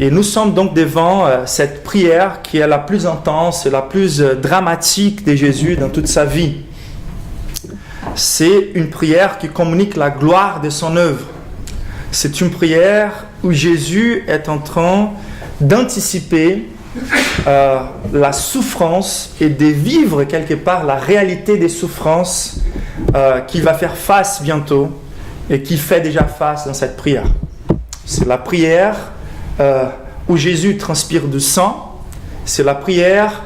Et nous sommes donc devant cette prière qui est la plus intense et la plus dramatique de Jésus dans toute sa vie. C'est une prière qui communique la gloire de son œuvre. C'est une prière où Jésus est en train d'anticiper la souffrance et de vivre quelque part la réalité des souffrances qu'il va faire face bientôt et qu'il fait déjà face dans cette prière. C'est la prière où Jésus transpire du sang. C'est la prière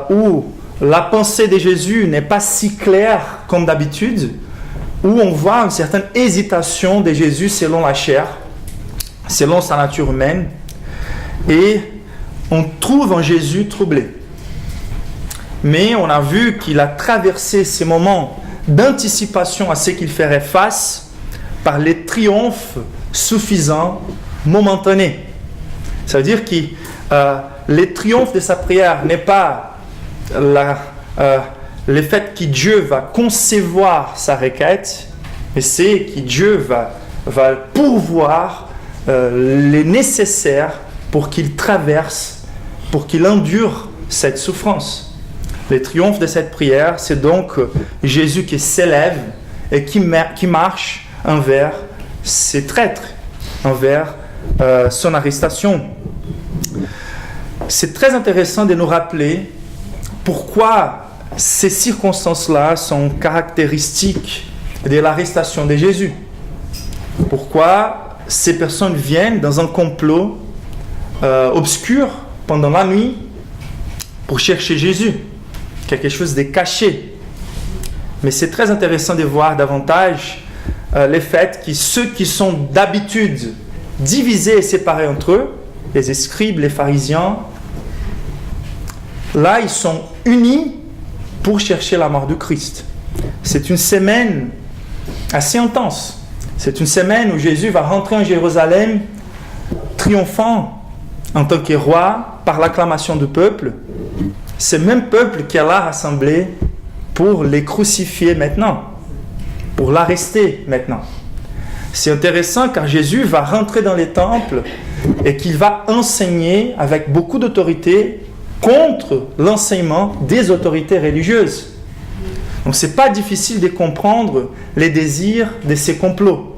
où la pensée de Jésus n'est pas si claire comme d'habitude, où on voit une certaine hésitation de Jésus selon la chair, selon sa nature humaine, et on trouve en Jésus troublé. Mais on a vu qu'il a traversé ces moments d'anticipation à ce qu'il ferait face par les triomphes suffisants, momentanés. Ça veut dire que les triomphes de sa prière n'est pas le fait que Dieu va concevoir sa requête, mais c'est que Dieu va pourvoir les nécessaires pour qu'il traverse, pour qu'il endure cette souffrance. Les triomphes de cette prière, c'est donc Jésus qui s'élève et qui marche envers ses traîtres, envers son arrestation. C'est très intéressant de nous rappeler pourquoi ces circonstances-là sont caractéristiques de l'arrestation de Jésus. Pourquoi ces personnes viennent dans un complot obscur pendant la nuit pour chercher Jésus, quelque chose de caché. Mais c'est très intéressant de voir davantage le fait que ceux qui sont d'habitude divisés et séparés entre eux, les scribes, les pharisiens, là ils sont unis pour chercher la mort de Christ. C'est une semaine assez intense. C'est une semaine où Jésus va rentrer en Jérusalem triomphant en tant que roi par l'acclamation du peuple. Ce même peuple qui est là rassemblé pour les crucifier maintenant, pour l'arrester maintenant. C'est intéressant car Jésus va rentrer dans les temples et qu'il va enseigner avec beaucoup d'autorité contre l'enseignement des autorités religieuses. Donc ce n'est pas difficile de comprendre les désirs de ces complots.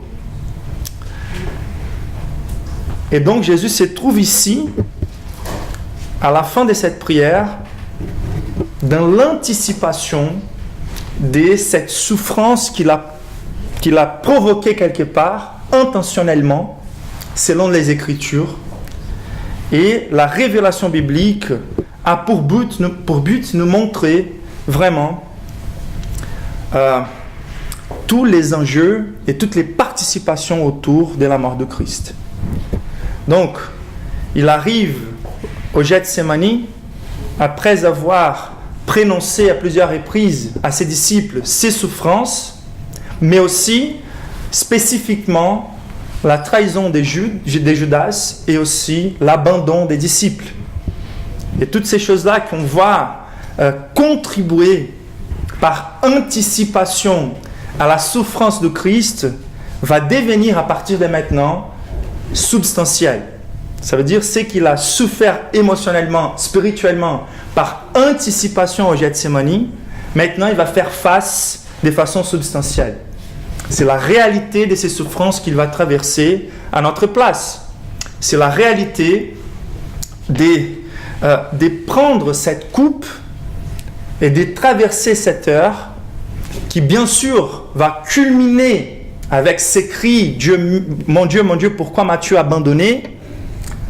Et donc Jésus se trouve ici, à la fin de cette prière, dans l'anticipation de cette souffrance qu'il a provoquée quelque part, intentionnellement, selon les Écritures. Et la révélation biblique a pour but nous montrer vraiment tous les enjeux et toutes les participations autour de la mort de Christ. Donc, il arrive au Gethsémani après avoir prononcé à plusieurs reprises à ses disciples ses souffrances, mais aussi spécifiquement la trahison de Judas et aussi l'abandon des disciples. Et toutes ces choses-là qu'on voit contribuer par anticipation à la souffrance de Christ va devenir à partir de maintenant substantiel. Ça veut dire ce qu'il a souffert émotionnellement, spirituellement, par anticipation au Gethsémani, maintenant il va faire face de façon substantielle. C'est la réalité de ces souffrances qu'il va traverser à notre place. C'est la réalité de prendre cette coupe et de traverser cette heure qui, bien sûr, va culminer avec ces cris « Dieu, mon Dieu, pourquoi m'as-tu abandonné ?»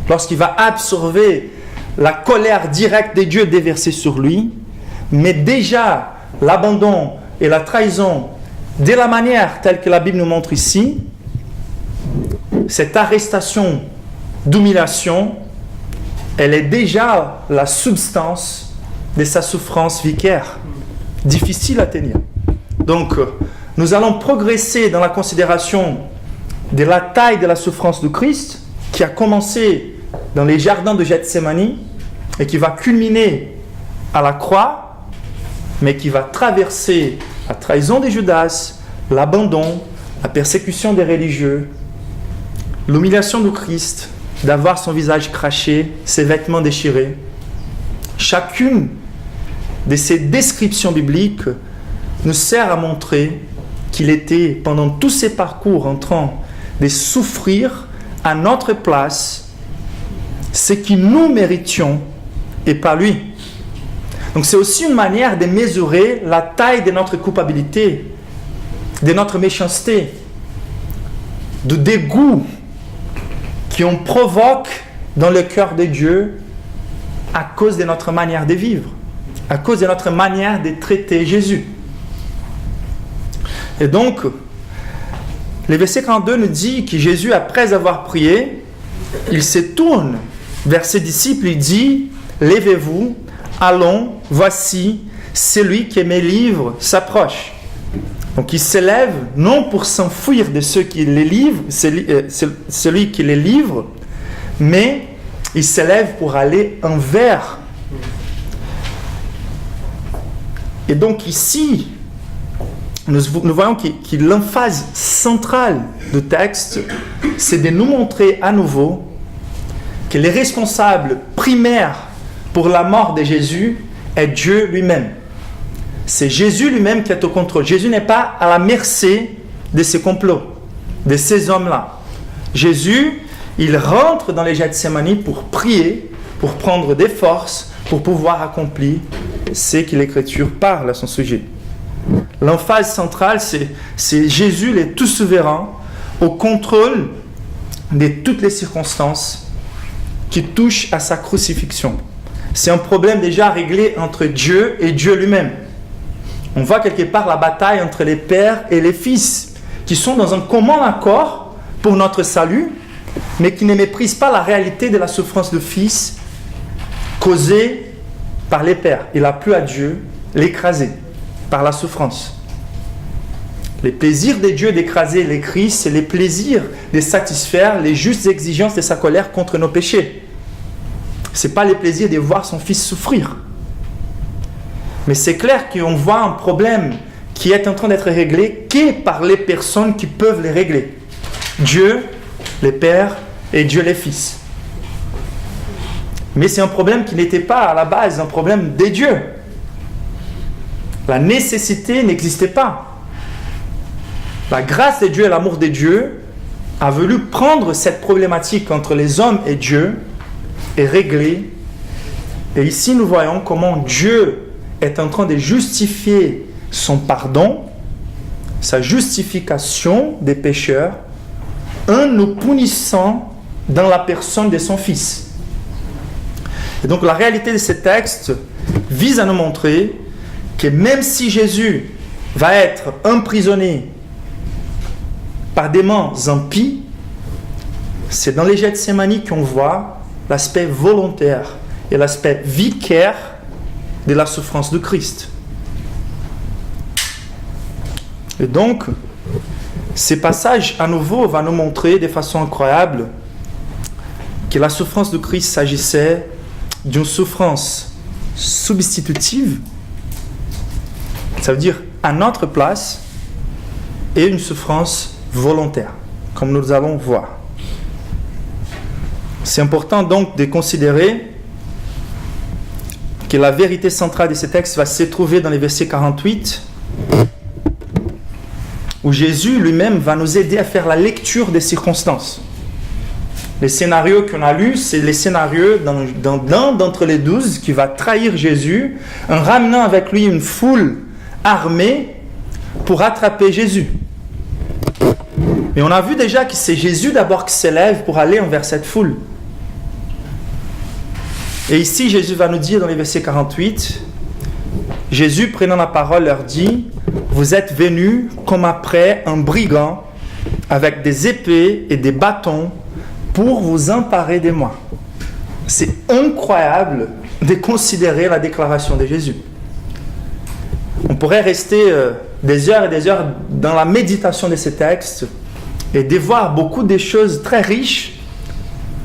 lorsqu'il va absorber la colère directe de Dieu déversée sur lui. Mais déjà, l'abandon et la trahison, de la manière telle que la Bible nous montre ici, cette arrestation d'humiliation, elle est déjà la substance de sa souffrance vicaire, difficile à tenir. Donc, nous allons progresser dans la considération de la taille de la souffrance du Christ, qui a commencé dans les jardins de Gethsémani et qui va culminer à la croix, mais qui va traverser la trahison de Judas, l'abandon, la persécution des religieux, l'humiliation du Christ d'avoir son visage craché, ses vêtements déchirés. Chacune de ces descriptions bibliques nous sert à montrer qu'il était, pendant tous ses parcours, en train de souffrir à notre place ce que nous méritions et pas lui. Donc c'est aussi une manière de mesurer la taille de notre culpabilité, de notre méchanceté, du dégoût qu'on provoque dans le cœur de Dieu à cause de notre manière de vivre, à cause de notre manière de traiter Jésus. Et donc, le verset 42 nous dit que Jésus, après avoir prié, il se tourne vers ses disciples, il dit « Levez-vous, allons, voici, celui qui me livre s'approche. » Donc il se lève non pour s'enfuir de ceux qui les livrent, celui qui les livre, mais il se lève pour aller envers. Et donc ici, nous voyons que l'emphase centrale du texte, c'est de nous montrer à nouveau que le responsable primaire pour la mort de Jésus est Dieu lui-même. C'est Jésus lui-même qui est au contrôle. Jésus n'est pas à la merci de ces complots, de ces hommes-là. Jésus, il rentre dans les Gethsémani pour prier, pour prendre des forces, pour pouvoir accomplir ce que l'Écriture parle à son sujet. L'emphase centrale, c'est Jésus, le tout souverain, au contrôle de toutes les circonstances qui touchent à sa crucifixion. C'est un problème déjà réglé entre Dieu et Dieu lui-même. On voit quelque part la bataille entre les pères et les fils, qui sont dans un commun accord pour notre salut, mais qui ne méprisent pas la réalité de la souffrance du fils causée par les pères. Il a plu à Dieu l'écraser par la souffrance. Les plaisirs de Dieu d'écraser les Christ, c'est les plaisirs de satisfaire les justes exigences de sa colère contre nos péchés. Ce n'est pas les plaisirs de voir son fils souffrir. Mais c'est clair qu'on voit un problème qui est en train d'être réglé que par les personnes qui peuvent les régler. Dieu, les pères et Dieu les fils. Mais c'est un problème qui n'était pas à la base un problème des dieux. La nécessité n'existait pas. La grâce de Dieu et l'amour de Dieu a voulu prendre cette problématique entre les hommes et Dieu et régler. Et ici nous voyons comment Dieu est en train de justifier son pardon, sa justification des pécheurs, en nous punissant dans la personne de son Fils. Et donc la réalité de ce texte vise à nous montrer que même si Jésus va être emprisonné par des mains impies, c'est dans les Gethsémani qu'on voit l'aspect volontaire et l'aspect vicaire de la souffrance de Christ. Et donc, ces passages à nouveau vont nous montrer de façon incroyable que la souffrance de Christ s'agissait d'une souffrance substitutive, ça veut dire à notre place, et une souffrance volontaire, comme nous allons voir. C'est important donc de considérer que la vérité centrale de ce texte va se trouver dans les versets 48, où Jésus lui-même va nous aider à faire la lecture des circonstances. Les scénarios qu'on a lus, c'est les scénarios d'un d'entre les 12 qui va trahir Jésus en ramenant avec lui une foule armée pour attraper Jésus. Mais on a vu déjà que c'est Jésus d'abord qui s'élève pour aller envers cette foule. Et ici, Jésus va nous dire dans les versets 48, Jésus, prenant la parole, leur dit « Vous êtes venus comme après un brigand avec des épées et des bâtons pour vous emparer de moi. » C'est incroyable de considérer la déclaration de Jésus. On pourrait rester des heures et des heures dans la méditation de ces textes et de voir beaucoup de choses très riches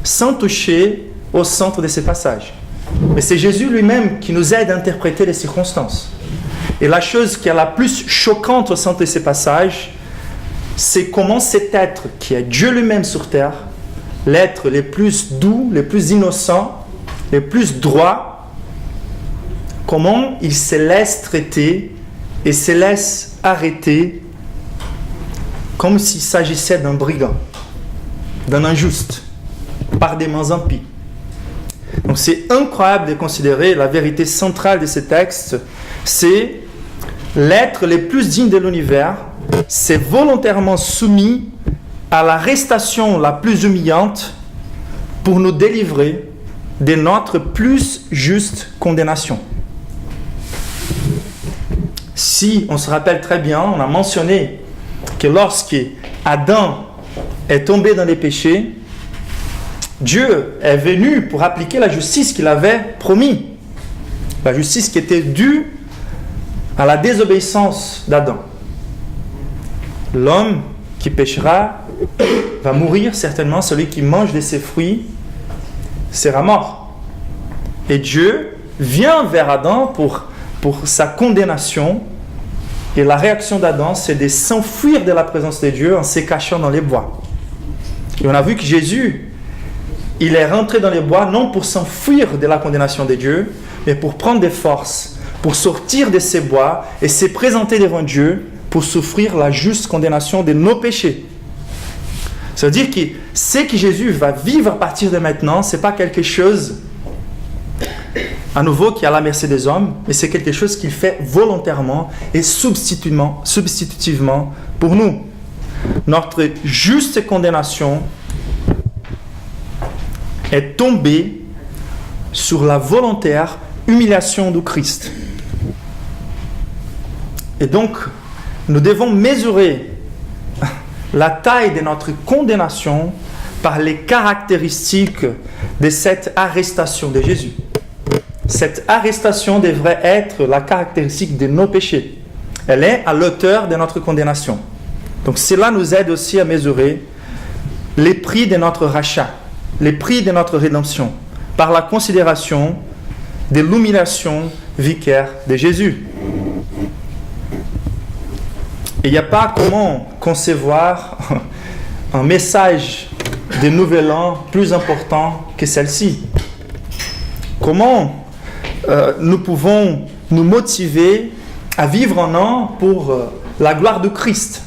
sans toucher au centre de ces passages. Mais c'est Jésus lui-même qui nous aide à interpréter les circonstances. Et la chose qui est la plus choquante au centre de ces passages, c'est comment cet être qui est Dieu lui-même sur terre l'être les plus doux, les plus innocents, les plus droits, comment il se laisse traiter et se laisse arrêter comme s'il s'agissait d'un brigand, d'un injuste, par des mains impies. Donc c'est incroyable de considérer la vérité centrale de ce texte, c'est l'être le plus digne de l'univers, c'est volontairement soumis à l'arrestation la plus humiliante pour nous délivrer de notre plus juste condamnation. Si on se rappelle très bien, on a mentionné que lorsque Adam est tombé dans les péchés, Dieu est venu pour appliquer la justice qu'il avait promis, la justice qui était due à la désobéissance d'Adam. L'homme qui péchera va mourir certainement, celui qui mange de ses fruits sera mort. Et Dieu vient vers Adam pour sa condamnation, et la réaction d'Adam, c'est de s'enfuir de la présence de Dieu en se cachant dans les bois. Et on a vu que Jésus, il est rentré dans les bois non pour s'enfuir de la condamnation de Dieu, mais pour prendre des forces, pour sortir de ces bois et se présenter devant Dieu pour souffrir la juste condamnation de nos péchés. Ça veut dire que ce que Jésus va vivre à partir de maintenant, ce n'est pas quelque chose à nouveau qui est à la merci des hommes, mais c'est quelque chose qu'il fait volontairement et substitutivement pour nous. Notre juste condamnation est tombée sur la volontaire humiliation du Christ. Et donc, nous devons mesurer la taille de notre condamnation par les caractéristiques de cette arrestation de Jésus. Cette arrestation devrait être la caractéristique de nos péchés. Elle est à l'auteur de notre condamnation. Donc cela nous aide aussi à mesurer les prix de notre rachat, les prix de notre rédemption, par la considération de l'humiliation vicaire de Jésus. Et il n'y a pas comment concevoir un message de Nouvel An plus important que celle-ci. Comment nous pouvons nous motiver à vivre un an pour la gloire de Christ?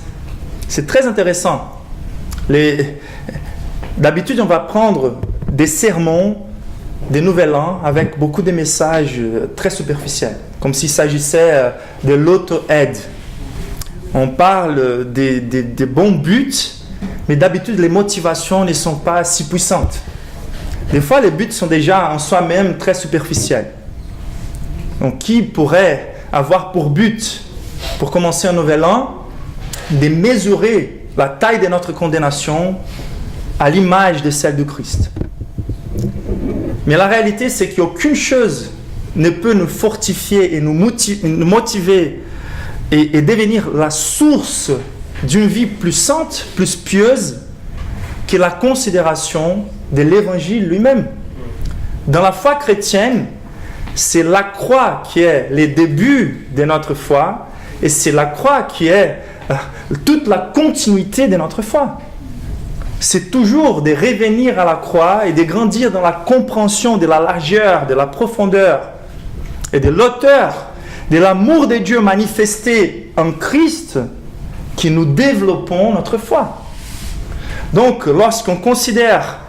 C'est très intéressant. D'habitude, on va prendre des sermons, des Nouvel An, avec beaucoup de messages très superficiels, comme s'il s'agissait de l'auto-aide. On parle des bons buts, mais d'habitude, les motivations ne sont pas si puissantes. Des fois, les buts sont déjà en soi-même très superficiels. Donc, qui pourrait avoir pour but, pour commencer un Nouvel An, de mesurer la taille de notre condamnation à l'image de celle de Christ? Mais la réalité, c'est qu'aucune chose ne peut nous fortifier et nous motiver et devenir la source d'une vie plus sainte, plus pieuse, que la considération de l'Évangile lui-même. Dans la foi chrétienne, c'est la croix qui est le début de notre foi, et c'est la croix qui est toute la continuité de notre foi. C'est toujours de revenir à la croix et de grandir dans la compréhension de la largeur, de la profondeur et de l'auteur de l'amour de Dieu manifesté en Christ que nous développons notre foi. Donc, lorsqu'on considère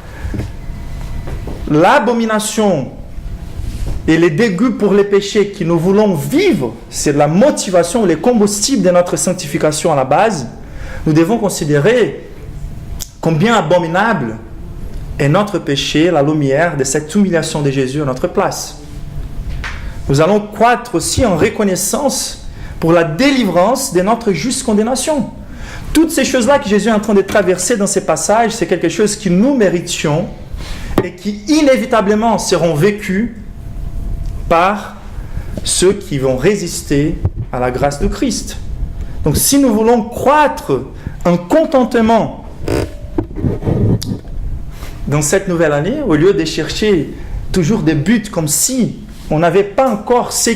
l'abomination et les dégoûts pour les péchés que nous voulons vivre, c'est la motivation, le combustible de notre sanctification à la base, nous devons considérer combien abominable est notre péché, la lumière de cette humiliation de Jésus à notre place. Nous allons croître aussi en reconnaissance pour la délivrance de notre juste condamnation. Toutes ces choses-là que Jésus est en train de traverser dans ces passages, c'est quelque chose que nous méritions et qui inévitablement seront vécus par ceux qui vont résister à la grâce de Christ. Donc si nous voulons croître en contentement dans cette nouvelle année, au lieu de chercher toujours des buts comme si on n'avait pas encore ce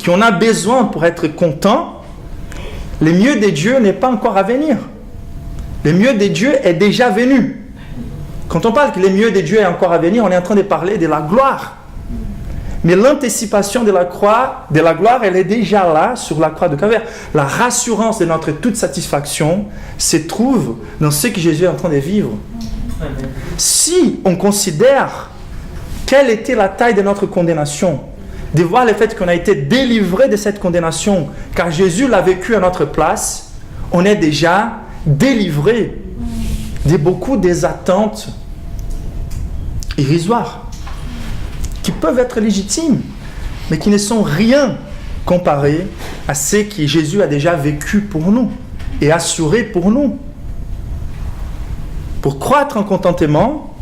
qu'on a besoin pour être content, le mieux de Dieu n'est pas encore à venir. Le mieux de Dieu est déjà venu. Quand on parle que les mieux de Dieu est encore à venir, on est en train de parler de la gloire. Mais l'anticipation de la gloire, elle est déjà là sur la croix de Calvaire. La rassurance de notre toute satisfaction se trouve dans ce que Jésus est en train de vivre. Amen. Si on considère quelle était la taille de notre condamnation, de voir le fait qu'on a été délivré de cette condamnation, car Jésus l'a vécu à notre place, on est déjà délivré de beaucoup des attentes irrisoires, qui peuvent être légitimes, mais qui ne sont rien comparées à ce que Jésus a déjà vécu pour nous et assuré pour nous. Pour croître en contentement,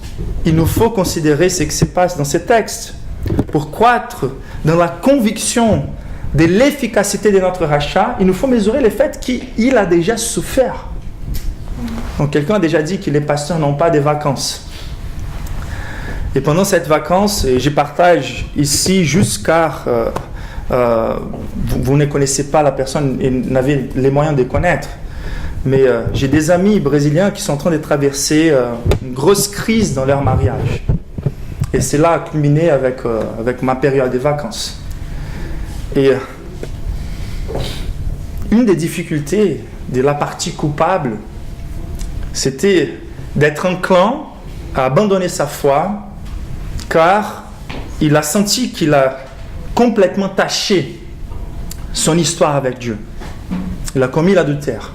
il nous faut considérer ce qui se passe dans ces textes. Pour croître dans la conviction de l'efficacité de notre rachat, il nous faut mesurer le fait qu'il a déjà souffert. Donc quelqu'un a déjà dit que les pasteurs n'ont pas de vacances. Et pendant cette vacance, je partage ici juste car vous ne connaissez pas la personne et n'avez les moyens de connaître. Mais j'ai des amis brésiliens qui sont en train de traverser une grosse crise dans leur mariage. Et cela a culminé avec ma période de vacances. Et une des difficultés de la partie coupable, c'était d'être enclin à abandonner sa foi, car il a senti qu'il a complètement taché son histoire avec Dieu. Il a commis l'adultère.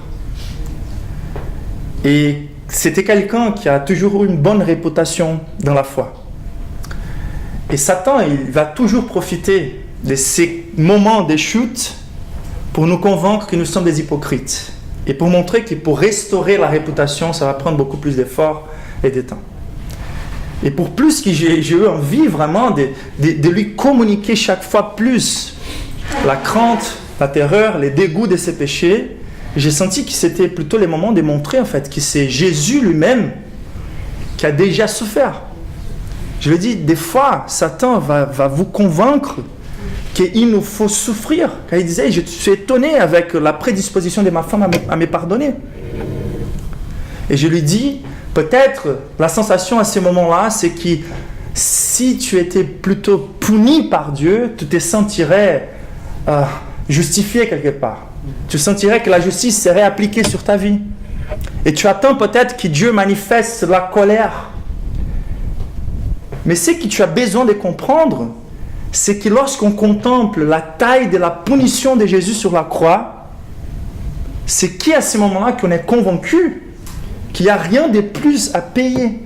Et c'était quelqu'un qui a toujours eu une bonne réputation dans la foi. Et Satan, il va toujours profiter de ces moments de chute pour nous convaincre que nous sommes des hypocrites. Et pour montrer que pour restaurer la réputation, ça va prendre beaucoup plus d'efforts et de temps. Et pour plus que j'ai eu envie vraiment de lui communiquer chaque fois plus la crainte, la terreur, les dégoûts de ses péchés, j'ai senti que c'était plutôt les moments de montrer en fait que c'est Jésus lui-même qui a déjà souffert. Je lui ai dit, des fois, Satan va vous convaincre qu'il nous faut souffrir. Car il disait, je suis étonné avec la prédisposition de ma femme à me pardonner. Et je lui dis, peut-être la sensation à ce moment-là, c'est que si tu étais plutôt puni par Dieu, tu te sentirais justifié quelque part. Tu sentirais que la justice serait appliquée sur ta vie. Et tu attends peut-être que Dieu manifeste la colère. Mais ce que tu as besoin de comprendre, c'est que lorsqu'on contemple la taille de la punition de Jésus sur la croix, c'est qu'à ce moment-là qu'on est convaincu qu'il n'y a rien de plus à payer.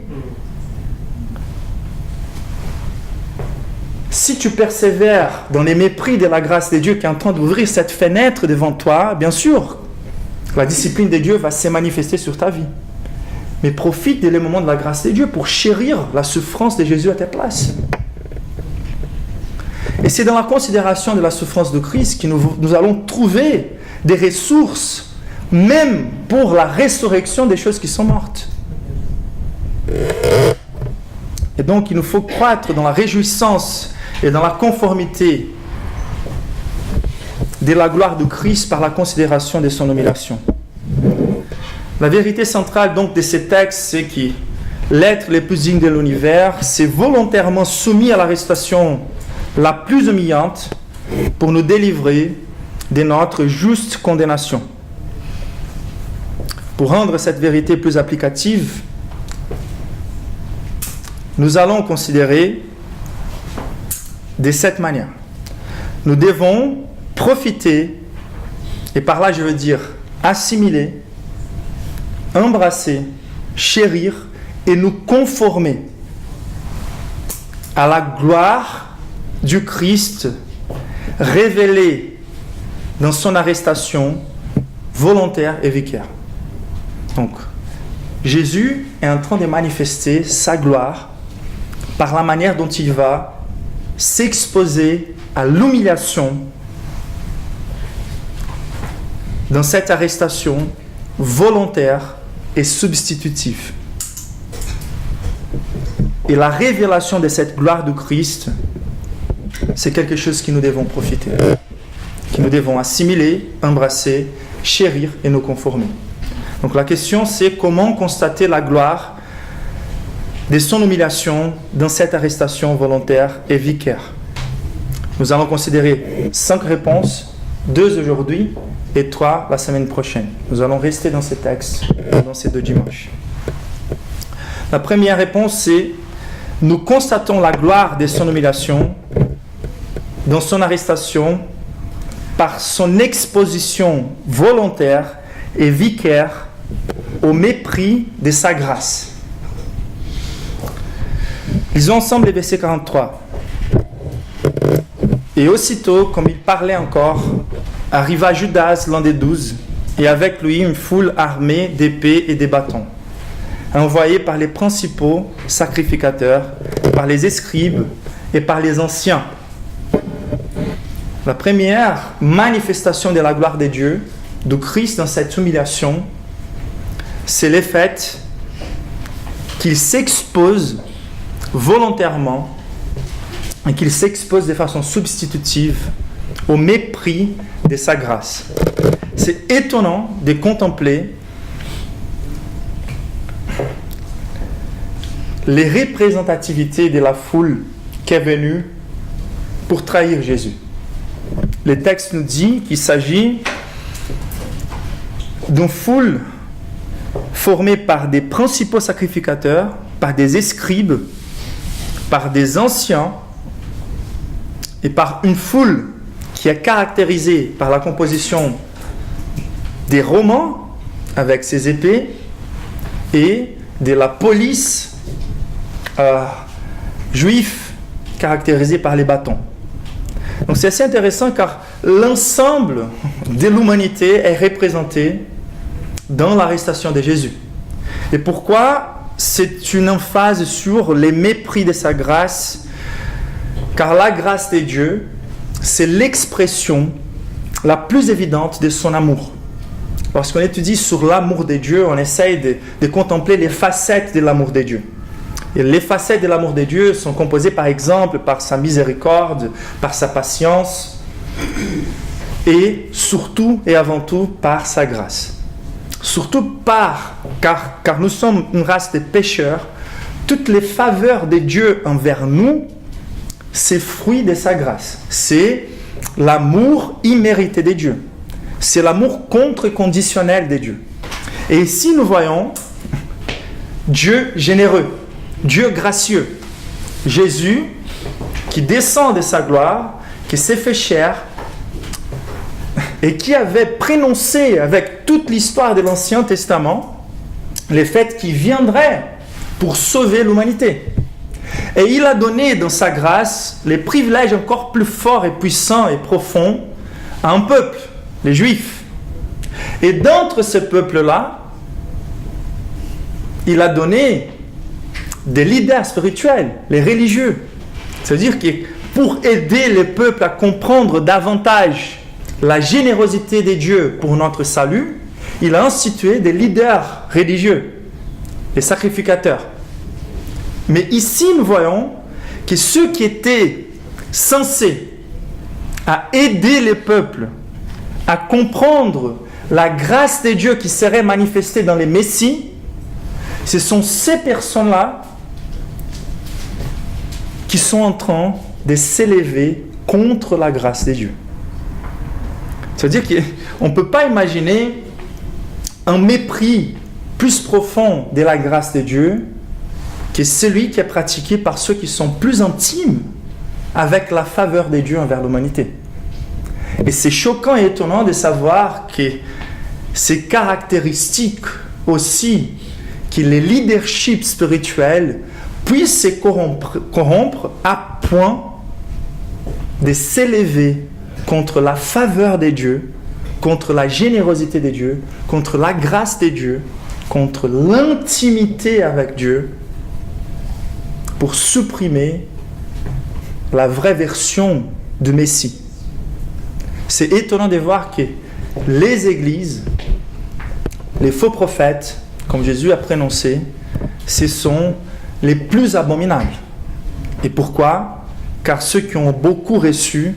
Si tu persévères dans les mépris de la grâce de Dieu qui est en train d'ouvrir cette fenêtre devant toi, bien sûr, la discipline de Dieu va se manifester sur ta vie. Mais profite des moments de la grâce de Dieu pour chérir la souffrance de Jésus à ta place. Et c'est dans la considération de la souffrance de Christ que nous allons trouver des ressources, même pour la résurrection des choses qui sont mortes. Et donc, il nous faut croître dans la réjouissance et dans la conformité de la gloire de Christ par la considération de son humiliation. La vérité centrale donc de ces textes, c'est que l'être le plus digne de l'univers s'est volontairement soumis à l'arrestation la plus humiliante pour nous délivrer de notre juste condamnation. Pour rendre cette vérité plus applicative, nous allons considérer de cette manière. Nous devons profiter, et par là je veux dire assimiler, embrasser, chérir et nous conformer à la gloire du Christ révélée dans son arrestation volontaire et vicaire. Donc, Jésus est en train de manifester sa gloire par la manière dont il va s'exposer à l'humiliation dans cette arrestation volontaire et substitutive. Et la révélation de cette gloire de Christ, c'est quelque chose que nous devons profiter, que nous devons assimiler, embrasser, chérir et nous conformer. Donc la question c'est comment constater la gloire de son humiliation dans cette arrestation volontaire et vicaire. Nous allons considérer 5 réponses, 2 aujourd'hui et 3 la semaine prochaine. Nous allons rester dans ces textes pendant ces 2 dimanches. La première réponse, c'est: nous constatons la gloire de son humiliation dans son arrestation par son exposition volontaire et vicaire au mépris de sa grâce. Lisons ensemble les versets 43. Et aussitôt, comme il parlait encore, arriva Judas, l'un des 12, et avec lui une foule armée d'épées et de bâtons, envoyée par les principaux sacrificateurs, par les scribes et par les anciens. La première manifestation de la gloire de Dieu, de Christ dans cette humiliation, c'est le fait qu'il s'expose volontairement et qu'il s'expose de façon substitutive au mépris de sa grâce. C'est étonnant de contempler les représentativités de la foule qui est venue pour trahir Jésus. Le texte nous dit qu'il s'agit d'une foule formée par des principaux sacrificateurs, par des scribes, par des anciens et par une foule qui est caractérisée par la composition des Romains avec ses épées et de la police juive caractérisée par les bâtons. Donc c'est assez intéressant car l'ensemble de l'humanité est représenté dans l'arrestation de Jésus. Et pourquoi? C'est une emphase sur les mépris de sa grâce, car la grâce de Dieu, c'est l'expression la plus évidente de son amour. Lorsqu'on étudie sur l'amour de Dieu, on essaye de contempler les facettes de l'amour de Dieu. Et les facettes de l'amour de Dieu sont composées par exemple par sa miséricorde, par sa patience et surtout et avant tout par sa grâce. Surtout car nous sommes une race de pécheurs, toutes les faveurs de Dieu envers nous, c'est fruit de sa grâce. C'est l'amour immérité de Dieu. C'est l'amour contre-conditionnel de Dieu. Et ici nous voyons Dieu généreux, Dieu gracieux, Jésus qui descend de sa gloire, qui s'est fait chair et qui avait prononcé avec toute l'histoire de l'Ancien Testament le fait qu'il viendrait pour sauver l'humanité. Et il a donné dans sa grâce les privilèges encore plus forts et puissants et profonds à un peuple, les Juifs. Et d'entre ce peuple-là, il a donné des leaders spirituels, les religieux. C'est-à-dire que pour aider le peuple à comprendre davantage la générosité de Dieu pour notre salut, il a institué des leaders religieux, les sacrificateurs. Mais ici, nous voyons que ceux qui étaient censés à aider le peuple à comprendre la grâce de Dieu qui serait manifestée dans les Messies, ce sont ces personnes-là qui sont en train de s'élever contre la grâce de Dieu. C'est-à-dire qu'on ne peut pas imaginer un mépris plus profond de la grâce de Dieu que celui qui est pratiqué par ceux qui sont plus intimes avec la faveur de Dieu envers l'humanité. Et c'est choquant et étonnant de savoir que ces caractéristiques aussi, que les leaderships spirituels puissent se corrompre à point de s'élever contre la faveur de Dieu, contre la générosité de Dieu, contre la grâce de Dieu, contre l'intimité avec Dieu, pour supprimer la vraie version du Messie. C'est étonnant de voir que les églises, les faux prophètes, comme Jésus a prononcé, ce sont les plus abominables. Et pourquoi? Car ceux qui ont beaucoup reçu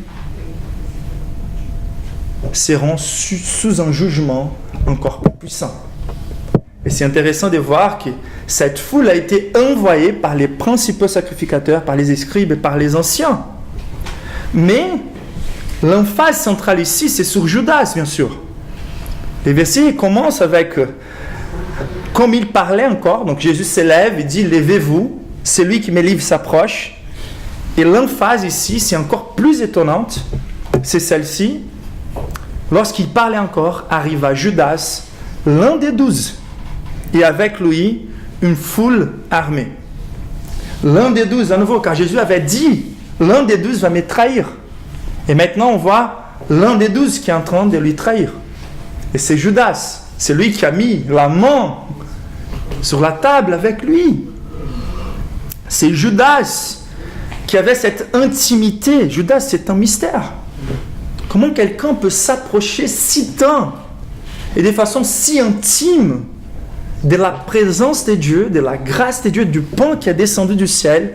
seront sous un jugement encore plus puissant. Et c'est intéressant de voir que cette foule a été envoyée par les principaux sacrificateurs, par les scribes et par les anciens. Mais l'emphase centrale ici, c'est sur Judas, bien sûr. Les versets commencent avec, comme il parlait encore, donc Jésus s'élève et dit « Levez-vous, celui qui me livre s'approche ». Et l'emphase ici, c'est encore plus étonnante, c'est celle-ci. Lorsqu'il parlait encore, arriva Judas, l'un des 12, et avec lui, une foule armée. L'un des 12, à nouveau, car Jésus avait dit, l'un des 12 va me trahir. Et maintenant, on voit l'un des 12 qui est en train de lui trahir. Et c'est Judas, c'est lui qui a mis la main sur la table avec lui. C'est Judas qui avait cette intimité. Judas, c'est un mystère. Comment quelqu'un peut s'approcher si tant et de façon si intime de la présence de Dieu, de la grâce de Dieu, du pain qui est descendu du ciel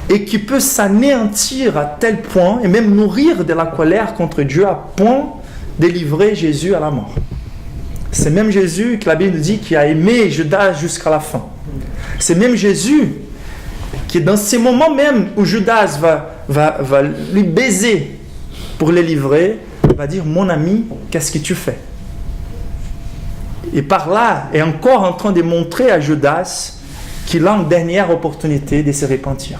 et qui peut s'anéantir à tel point et même nourrir de la colère contre Dieu à point de livrer Jésus à la mort. C'est même Jésus que la Bible nous dit qui a aimé Judas jusqu'à la fin. C'est même Jésus qui est dans ces moments même où Judas va lui baiser pour le livrer, va dire « Mon ami, qu'est-ce que tu fais ?» Et par là, est encore en train de montrer à Judas qu'il a une dernière opportunité de se repentir,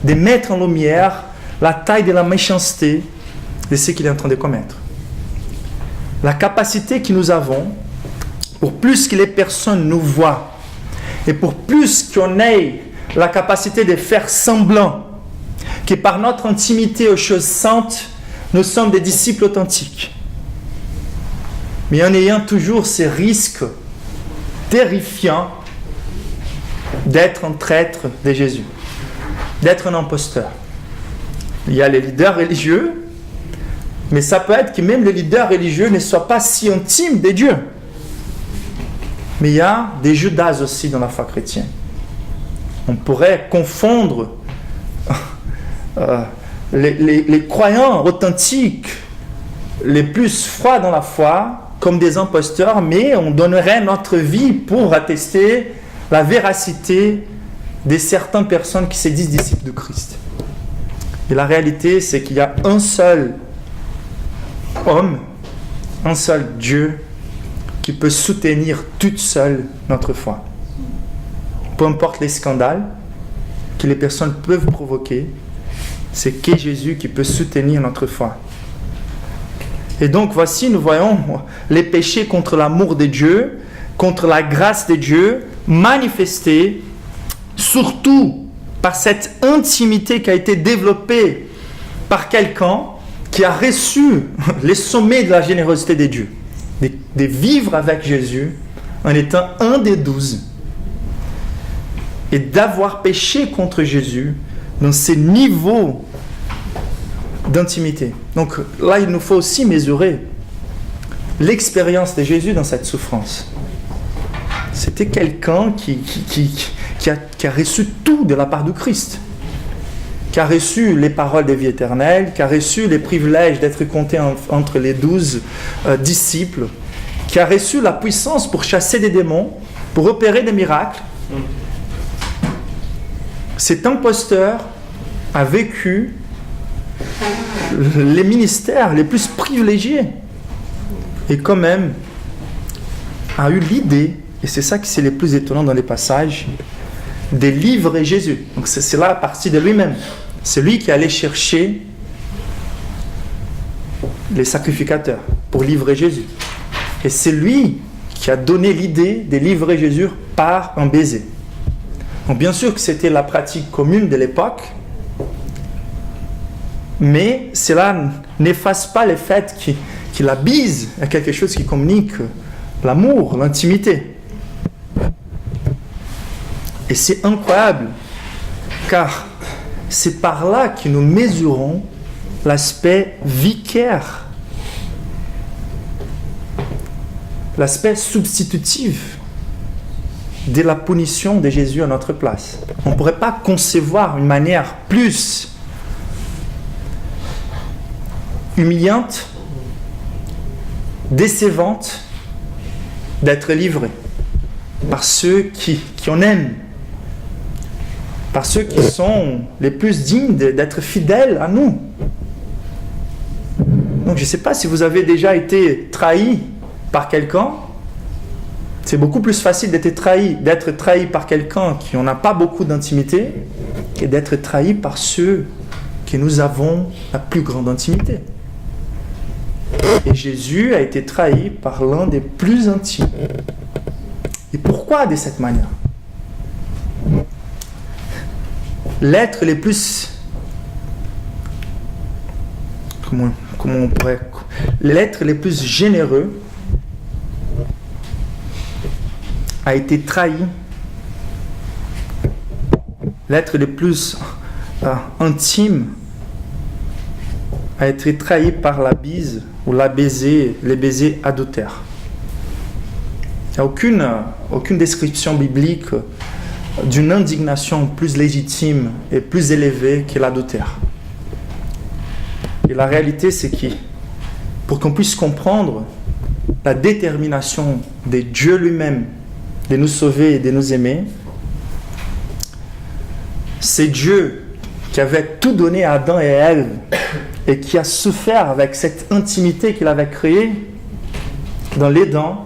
de mettre en lumière la taille de la méchanceté de ce qu'il est en train de commettre. La capacité que nous avons, pour plus que les personnes nous voient, et pour plus qu'on ait la capacité de faire semblant que par notre intimité aux choses saintes, nous sommes des disciples authentiques. Mais en ayant toujours ces risques terrifiants d'être un traître de Jésus, d'être un imposteur. Il y a les leaders religieux, mais ça peut être que même les leaders religieux ne soient pas si intimes de Dieu. Mais il y a des Judas aussi dans la foi chrétienne. On pourrait confondre les croyants authentiques, les plus froids dans la foi, comme des imposteurs, mais on donnerait notre vie pour attester la véracité de certaines personnes qui se disent disciples de Christ. Et la réalité, c'est qu'il y a un seul homme, un seul Dieu qui peut soutenir toute seule notre foi. Peu importe les scandales que les personnes peuvent provoquer, c'est que Jésus qui peut soutenir notre foi. Et donc voici, nous voyons les péchés contre l'amour de Dieu, contre la grâce de Dieu, manifestés surtout par cette intimité qui a été développée par quelqu'un qui a reçu les sommets de la générosité de Dieu, de vivre avec Jésus en étant un des 12 et d'avoir péché contre Jésus dans ces niveaux d'intimité. Donc là, il nous faut aussi mesurer l'expérience de Jésus dans cette souffrance. C'était quelqu'un qui a reçu tout de la part du Christ, qui a reçu les paroles de vie éternelle, qui a reçu les privilèges d'être compté entre les 12 disciples, qui a reçu la puissance pour chasser des démons, pour opérer des miracles. Cet imposteur a vécu les ministères les plus privilégiés et quand même a eu l'idée, et c'est ça qui c'est le plus étonnant dans les passages, de livrer Jésus. Donc c'est là à partir de lui-même. C'est lui qui allait chercher les sacrificateurs pour livrer Jésus. Et c'est lui qui a donné l'idée de livrer Jésus par un baiser. Donc bien sûr que c'était la pratique commune de l'époque, mais cela n'efface pas le fait que la bise est quelque chose qui communique l'amour, l'intimité. Et c'est incroyable, car c'est par là que nous mesurons l'aspect vicaire, l'aspect substitutif de la punition de Jésus à notre place. On ne pourrait pas concevoir une manière plus humiliante, décevante d'être livré par ceux qui en aiment, par ceux qui sont les plus dignes d'être fidèles à nous. Donc je ne sais pas si vous avez déjà été trahi par quelqu'un. C'est beaucoup plus facile d'être trahi par quelqu'un qui n'en a pas beaucoup d'intimité que d'être trahi par ceux que nous avons la plus grande intimité. Et Jésus a été trahi par l'un des plus intimes. Et pourquoi de cette manière? L'être les plus... L'être les plus généreux a été trahi. L'être le plus intime a été trahi par la bise ou les baisers adultères. Il n'y a aucune description biblique d'une indignation plus légitime et plus élevée que l'adultère. Et la réalité, c'est que pour qu'on puisse comprendre la détermination de Dieu lui-même de nous sauver et de nous aimer, c'est Dieu qui avait tout donné à Adam et à Ève et qui a souffert avec cette intimité qu'il avait créée dans l'Éden,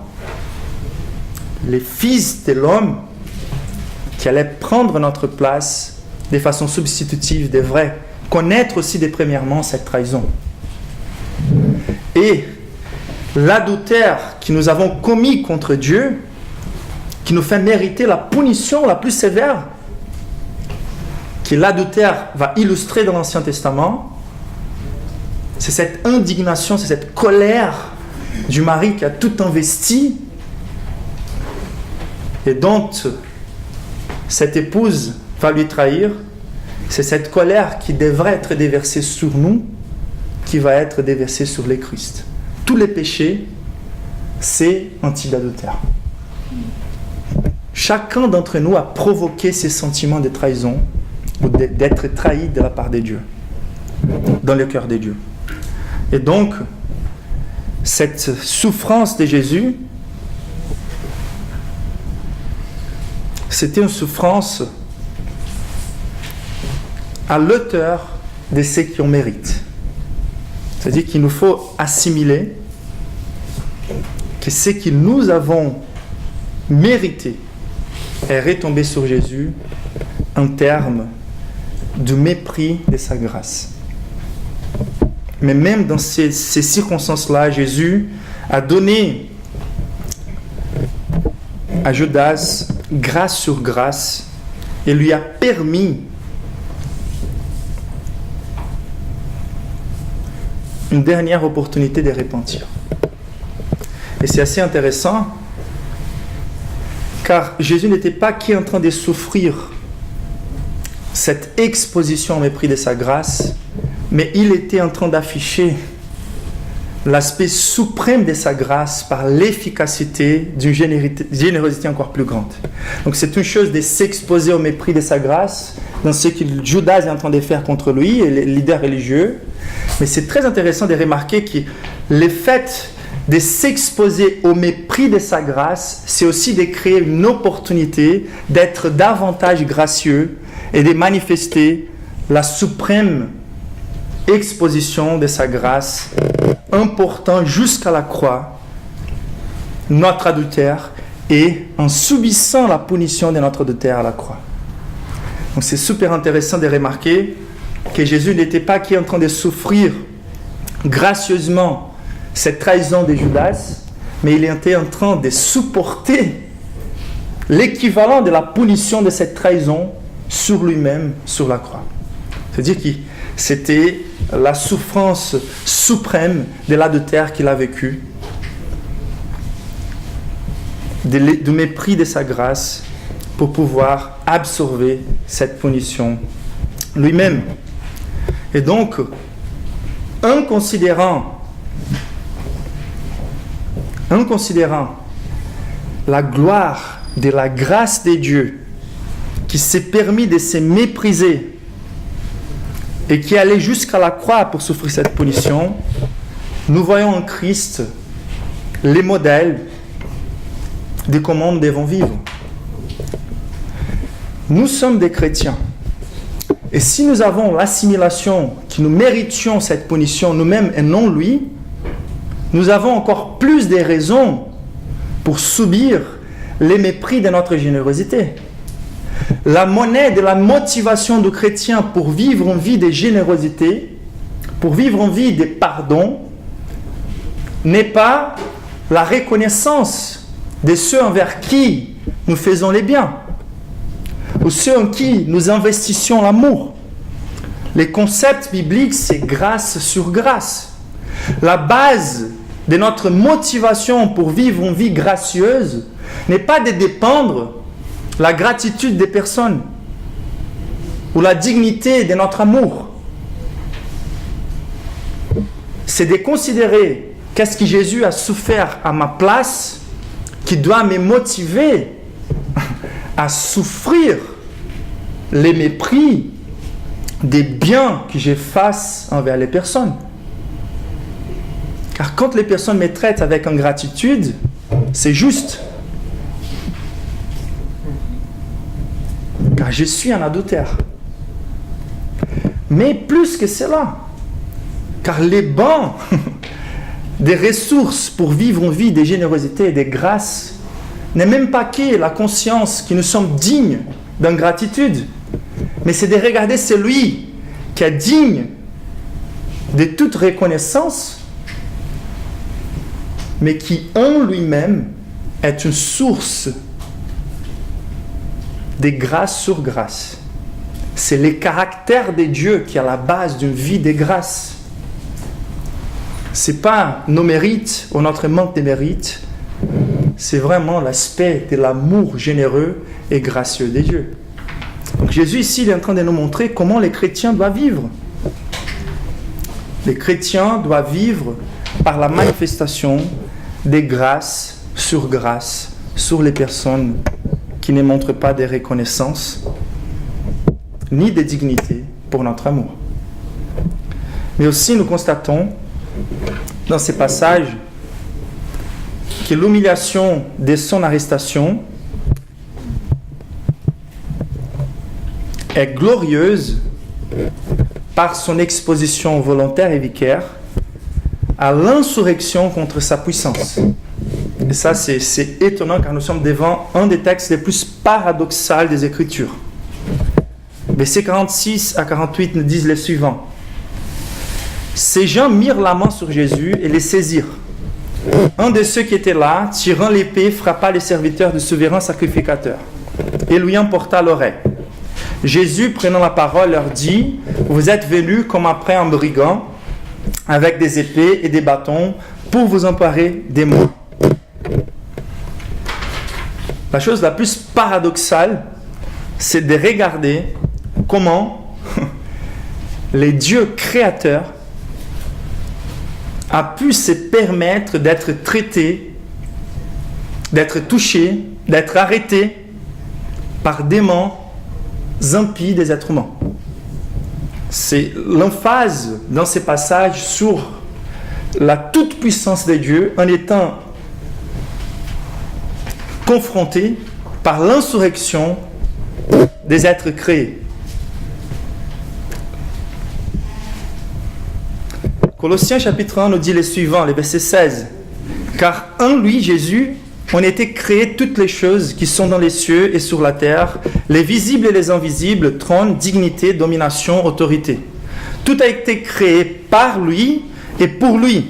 les fils de l'homme qui allaient prendre notre place de façon substitutive, de vrai, connaître aussi premièrement cette trahison. Et l'adultère que nous avons commis contre Dieu, qui nous fait mériter la punition la plus sévère, que l'adultère va illustrer dans l'Ancien Testament, c'est cette indignation, c'est cette colère du mari qui a tout investi et dont cette épouse va lui trahir. C'est cette colère qui devrait être déversée sur nous, qui va être déversée sur les Christ. Tous les péchés, c'est un type d'adultère. Chacun d'entre nous a provoqué ces sentiments de trahison ou d'être trahi de la part de Dieu, dans le cœur de Dieu. Et donc, cette souffrance de Jésus, c'était une souffrance à l'auteur de ce qui en mérite. C'est-à-dire qu'il nous faut assimiler que ce que nous avons mérité est retombé sur Jésus en termes de mépris de sa grâce. Mais même dans ces circonstances-là, Jésus a donné à Judas grâce sur grâce et lui a permis une dernière opportunité de repentir. Et c'est assez intéressant car Jésus n'était pas qu'en train de souffrir cette exposition au mépris de sa grâce, mais il était en train d'afficher l'aspect suprême de sa grâce par l'efficacité d'une générosité encore plus grande. Donc c'est une chose de s'exposer au mépris de sa grâce dans ce que Judas est en train de faire contre lui et les leaders religieux, mais c'est très intéressant de remarquer que le fait de s'exposer au mépris de sa grâce, c'est aussi de créer une opportunité d'être davantage gracieux et de manifester la suprême exposition de sa grâce, emportant jusqu'à la croix notre adultère et en subissant la punition de notre adultère à la croix. Donc c'est super intéressant de remarquer que Jésus n'était pas qu'en train de souffrir gracieusement cette trahison de Judas, mais il était en train de supporter l'équivalent de la punition de cette trahison sur lui-même, sur la croix. C'est-à-dire que c'était la souffrance suprême de l'adultère qu'il a vécu, du mépris de sa grâce, pour pouvoir absorber cette punition lui-même. Et donc, en considérant la gloire de la grâce de Dieu qui s'est permis de se mépriser et qui allait jusqu'à la croix pour souffrir cette punition, nous voyons en Christ les modèles de comment nous devons vivre. Nous sommes des chrétiens. Et si nous avons l'assimilation, que nous méritions cette punition nous-mêmes et non lui, nous avons encore plus de raisons pour subir les mépris de notre générosité. La monnaie de la motivation du chrétien pour vivre une vie de générosité, pour vivre une vie de pardon, n'est pas la reconnaissance de ceux envers qui nous faisons les biens, ou ceux en qui nous investissons l'amour. Les concepts bibliques, c'est grâce sur grâce. La base de notre motivation pour vivre une vie gracieuse n'est pas de dépendre la gratitude des personnes ou la dignité de notre amour. C'est de considérer qu'est-ce que Jésus a souffert à ma place qui doit me motiver à souffrir les mépris des biens que je fasse envers les personnes. Car quand les personnes me traitent avec ingratitude, c'est juste. Car je suis un adultère. Mais plus que cela, car les bancs des ressources pour vivre une vie de générosité et de grâce n'est même pas que la conscience que nous sommes dignes d'ingratitude, mais c'est de regarder celui qui est digne de toute reconnaissance, mais qui en lui-même est une source de grâce sur grâce. C'est le caractère de Dieu qui est à la base d'une vie de grâce. Ce n'est pas nos mérites ou notre manque de mérites, c'est vraiment l'aspect de l'amour généreux et gracieux de Dieu. Donc Jésus ici il est en train de nous montrer comment les chrétiens doivent vivre. Les chrétiens doivent vivre par la manifestation des grâces sur les personnes qui ne montrent pas de reconnaissance ni de dignité pour notre amour. Mais aussi nous constatons dans ces passages que l'humiliation de son arrestation est glorieuse par son exposition volontaire et vicaire à l'insurrection contre sa puissance. Et ça, c'est étonnant car nous sommes devant un des textes les plus paradoxaux des Écritures. Versets 46 à 48 nous disent le suivant. Ces gens mirent la main sur Jésus et les saisirent. Un de ceux qui étaient là, tirant l'épée, frappa les serviteurs du souverain sacrificateur et lui emporta l'oreille. Jésus, prenant la parole, leur dit, « Vous êtes venus comme après un brigand, avec des épées et des bâtons, pour vous emparer des moi. » La chose la plus paradoxale, c'est de regarder comment les dieux créateurs a pu se permettre d'être traité, d'être touché, d'être arrêté par démons impies des êtres humains. C'est l'emphase dans ces passages sur la toute-puissance de Dieu en étant confronté par l'insurrection des êtres créés. Colossiens chapitre 1 nous dit le suivant, le verset 16. « Car en lui, Jésus, ont été créées toutes les choses qui sont dans les cieux et sur la terre, les visibles et les invisibles, trône, dignité, domination, autorité. Tout a été créé par lui et pour lui.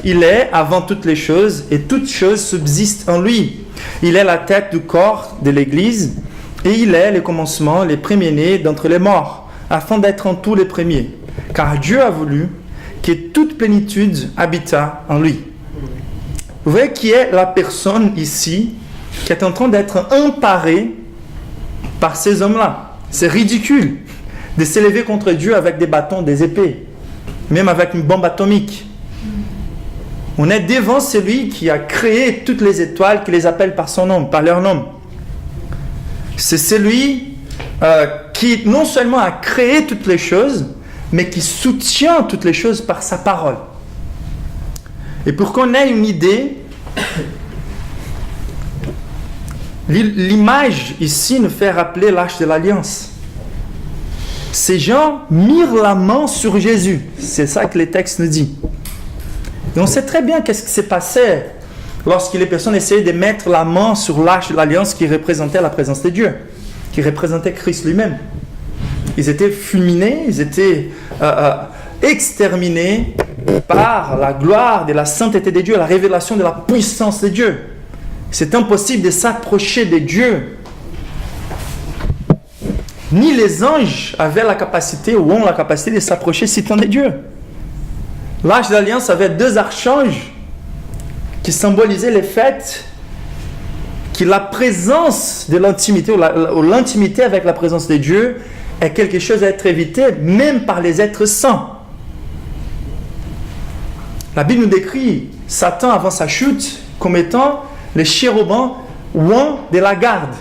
Il est avant toutes les choses et toutes choses subsistent en lui. Il est la tête du corps de l'Église et il est le commencement, les premiers-nés d'entre les morts, afin d'être en tout les premiers. Car Dieu a voulu que toute plénitude habita en lui. » Vous voyez qui est la personne ici qui est en train d'être emparée par ces hommes-là. C'est ridicule de s'élever contre Dieu avec des bâtons, des épées, même avec une bombe atomique. On est devant celui qui a créé toutes les étoiles, qui les appelle par son nom, par leur nom. C'est celui qui non seulement a créé toutes les choses, mais qui soutient toutes les choses par sa parole. Et pour qu'on ait une idée, L'image ici nous fait rappeler l'Arche de l'Alliance. Ces gens mirent la main sur Jésus. C'est ça que les textes nous disent. Et on sait très bien qu'est-ce qui s'est passé lorsque les personnes essayaient de mettre la main sur l'Arche de l'Alliance qui représentait la présence de Dieu, qui représentait Christ lui-même. Ils étaient fulminés, ils étaient exterminés par la gloire de la sainteté de Dieu, la révélation de la puissance de Dieu. C'est impossible de s'approcher de Dieu. Ni les anges avaient la capacité ou ont la capacité de s'approcher si tant de Dieu. L'Arche de l'Alliance avait 2 archanges qui symbolisaient le fait que la présence de l'intimité ou l'intimité avec la présence de Dieu est quelque chose à être évité même par les êtres saints. La Bible nous décrit Satan avant sa chute comme étant les chérubins loin de la garde.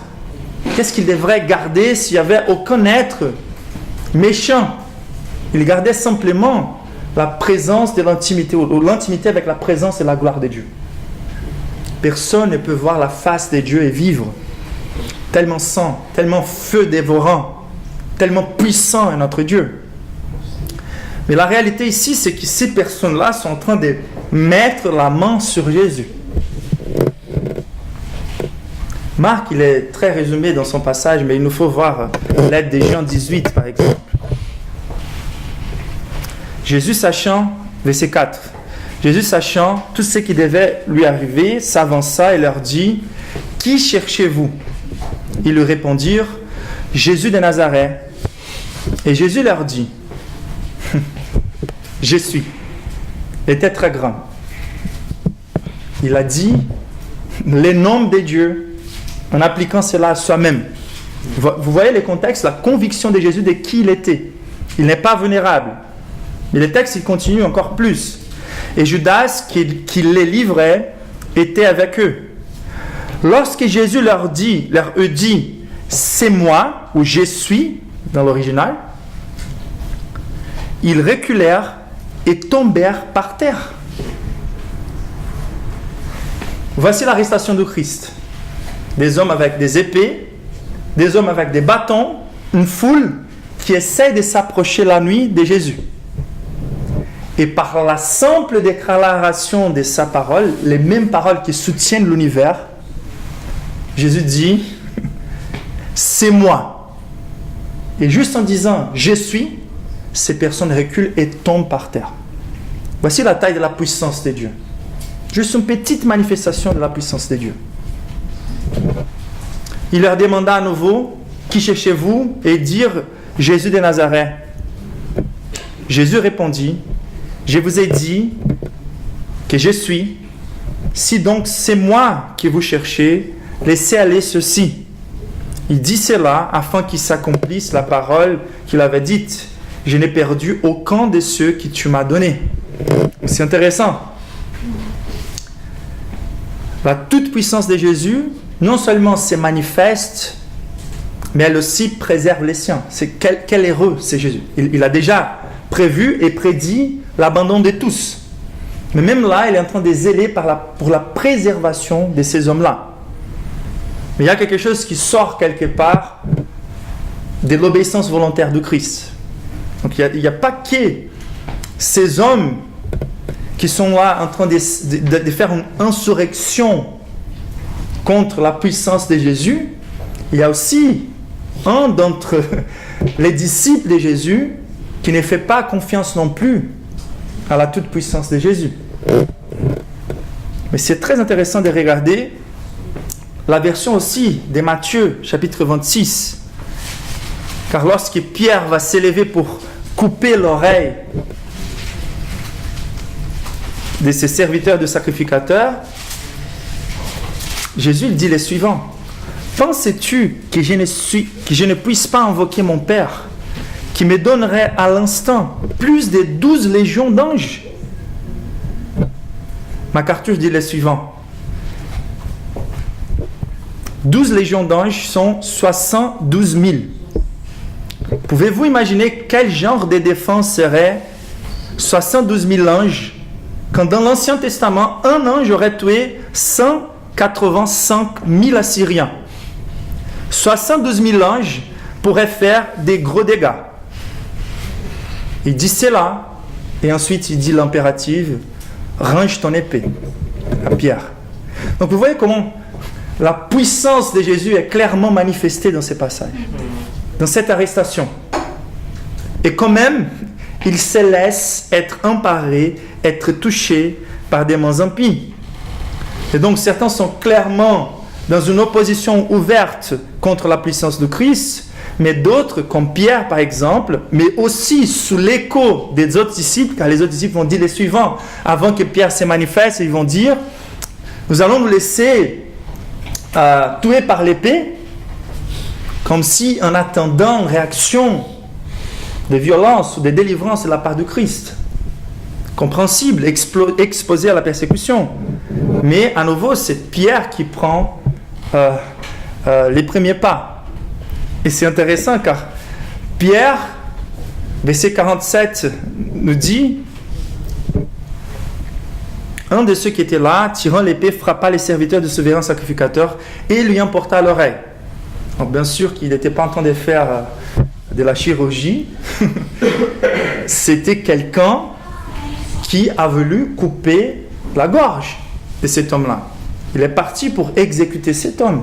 Qu'est-ce qu'il devrait garder s'il n'y avait aucun être méchant? Il gardait simplement la présence de l'intimité, ou l'intimité avec la présence et la gloire de Dieu. Personne ne peut voir la face de Dieu et vivre. Tellement saint, tellement feu dévorant, tellement puissant est notre Dieu. Mais la réalité ici, c'est que ces personnes-là sont en train de mettre la main sur Jésus. Marc, il est très résumé dans son passage, mais il nous faut voir l'aide de Jean 18, par exemple. Jésus sachant, verset 4, Jésus sachant tout ce qui devait lui arriver, s'avança et leur dit, « Qui cherchez-vous » Ils lui répondirent, « Jésus de Nazareth. » Et Jésus leur dit, « Je suis. » Il était très grand. Il a dit les noms de Dieu en appliquant cela à soi-même. Vous voyez le contexte, la conviction de Jésus de qui il était. Il n'est pas vulnérable. Mais le texte, il continue encore plus. Et Judas, qui les livrait, était avec eux. Lorsque Jésus leur dit, c'est moi, ou je suis, dans l'original, ils reculèrent et tombèrent par terre. Voici l'arrestation de Christ. Des hommes avec des épées, des hommes avec des bâtons, une foule qui essaie de s'approcher la nuit de Jésus. Et par la simple déclaration de sa parole, les mêmes paroles qui soutiennent l'univers, Jésus dit, c'est moi. Et juste en disant, je suis, ces personnes reculent et tombent par terre. Voici la taille de la puissance de Dieu. Juste une petite manifestation de la puissance de Dieu. Il leur demanda à nouveau, qui cherchez-vous? Et dirent, Jésus de Nazareth. Jésus répondit, je vous ai dit que je suis. Si donc c'est moi que vous cherchez, laissez aller ceci. Il dit cela afin qu'il s'accomplisse la parole qu'il avait dite. Je n'ai perdu aucun de ceux que tu m'as donnés. C'est intéressant. La toute-puissance de Jésus, non seulement se manifeste, mais elle aussi préserve les siens. Quel heureux c'est Jésus. Il a déjà prévu et prédit l'abandon de tous. Mais même là, il est en train de zéler pour la préservation de ces hommes-là. Mais il y a quelque chose qui sort quelque part de l'obéissance volontaire de Christ. Donc il n'y a pas que ces hommes qui sont là en train de faire une insurrection contre la puissance de Jésus. Il y a aussi un d'entre les disciples de Jésus qui ne fait pas confiance non plus à la toute-puissance de Jésus. Mais c'est très intéressant de regarder la version aussi de Matthieu, chapitre 26. Car lorsque Pierre va s'élever pour couper l'oreille de ses serviteurs de sacrificateurs, Jésus dit le suivant. Penses-tu que je ne puisse pas invoquer mon Père, qui me donnerait à l'instant plus de 12 légions d'anges? MacArthur dit le suivant. 12 légions d'anges sont 72 000. Pouvez-vous imaginer quel genre de défense serait 72 000 anges quand dans l'Ancien Testament, un ange aurait tué 185 000 Assyriens? 72 000 anges pourraient faire des gros dégâts. Il dit cela, et ensuite il dit l'impérative, range ton épée à Pierre. Donc vous voyez comment la puissance de Jésus est clairement manifestée dans ces passages, dans cette arrestation. Et quand même, il se laisse être emparé, être touché par des mains impies. Et donc certains sont clairement dans une opposition ouverte contre la puissance de Christ, mais d'autres, comme Pierre par exemple, mais aussi sous l'écho des autres disciples, car les autres disciples vont dire les suivants, avant que Pierre se manifeste, ils vont dire, nous allons nous laisser tuer par l'épée, comme si en attendant une réaction de violence ou de délivrance de la part de Christ. Compréhensible, exposé à la persécution. Mais à nouveau, c'est Pierre qui prend les premiers pas. Et c'est intéressant car Pierre, verset 47, nous dit, un de ceux qui étaient là, tirant l'épée, frappa les serviteurs du souverain sacrificateur et lui emporta l'oreille. Donc bien sûr qu'il n'était pas en train de faire de la chirurgie. C'était quelqu'un qui a voulu couper la gorge de cet homme-là. Il est parti pour exécuter cet homme.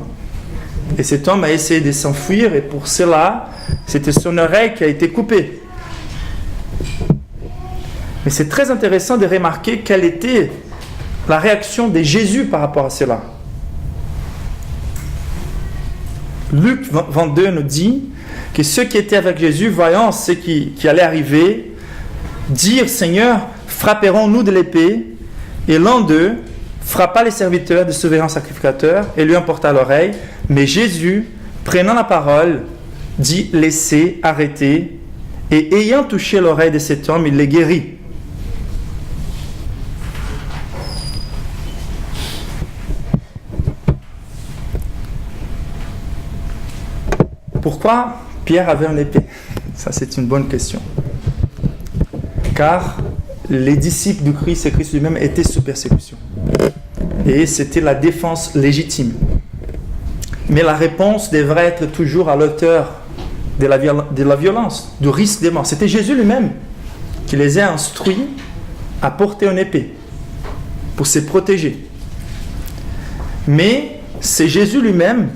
Et cet homme a essayé de s'enfuir et pour cela, c'était son oreille qui a été coupée. Mais c'est très intéressant de remarquer quelle était la réaction de Jésus par rapport à cela. Luc 22 nous dit que ceux qui étaient avec Jésus, voyant ce qui allait arriver, dirent « Seigneur, frapperons-nous de l'épée ?» Et l'un d'eux frappa les serviteurs du souverain sacrificateur et lui emporta l'oreille. Mais Jésus, prenant la parole, dit « Laissez, arrêtez. » Et ayant touché l'oreille de cet homme, il les guérit. Pourquoi Pierre avait une épée? Ça, c'est une bonne question. Car les disciples du Christ et Christ lui-même étaient sous persécution. Et c'était la défense légitime. Mais la réponse devrait être toujours à l'auteur de la violence, du risque des morts. C'était Jésus lui-même qui les a instruits à porter une épée pour se protéger. Mais c'est Jésus lui-même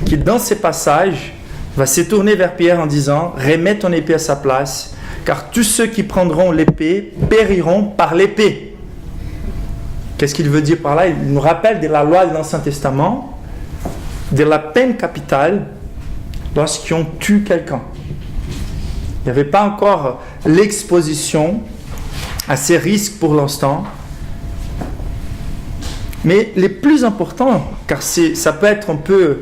qui, dans ces passages, va se tourner vers Pierre en disant « Remets ton épée à sa place, car tous ceux qui prendront l'épée périront par l'épée. » Qu'est-ce qu'il veut dire par là? Il nous rappelle de la loi de l'Ancien Testament, de la peine capitale lorsqu'ils ont tué quelqu'un. Il n'y avait pas encore l'exposition à ces risques pour l'instant. Mais les plus importants, car ça peut être un peu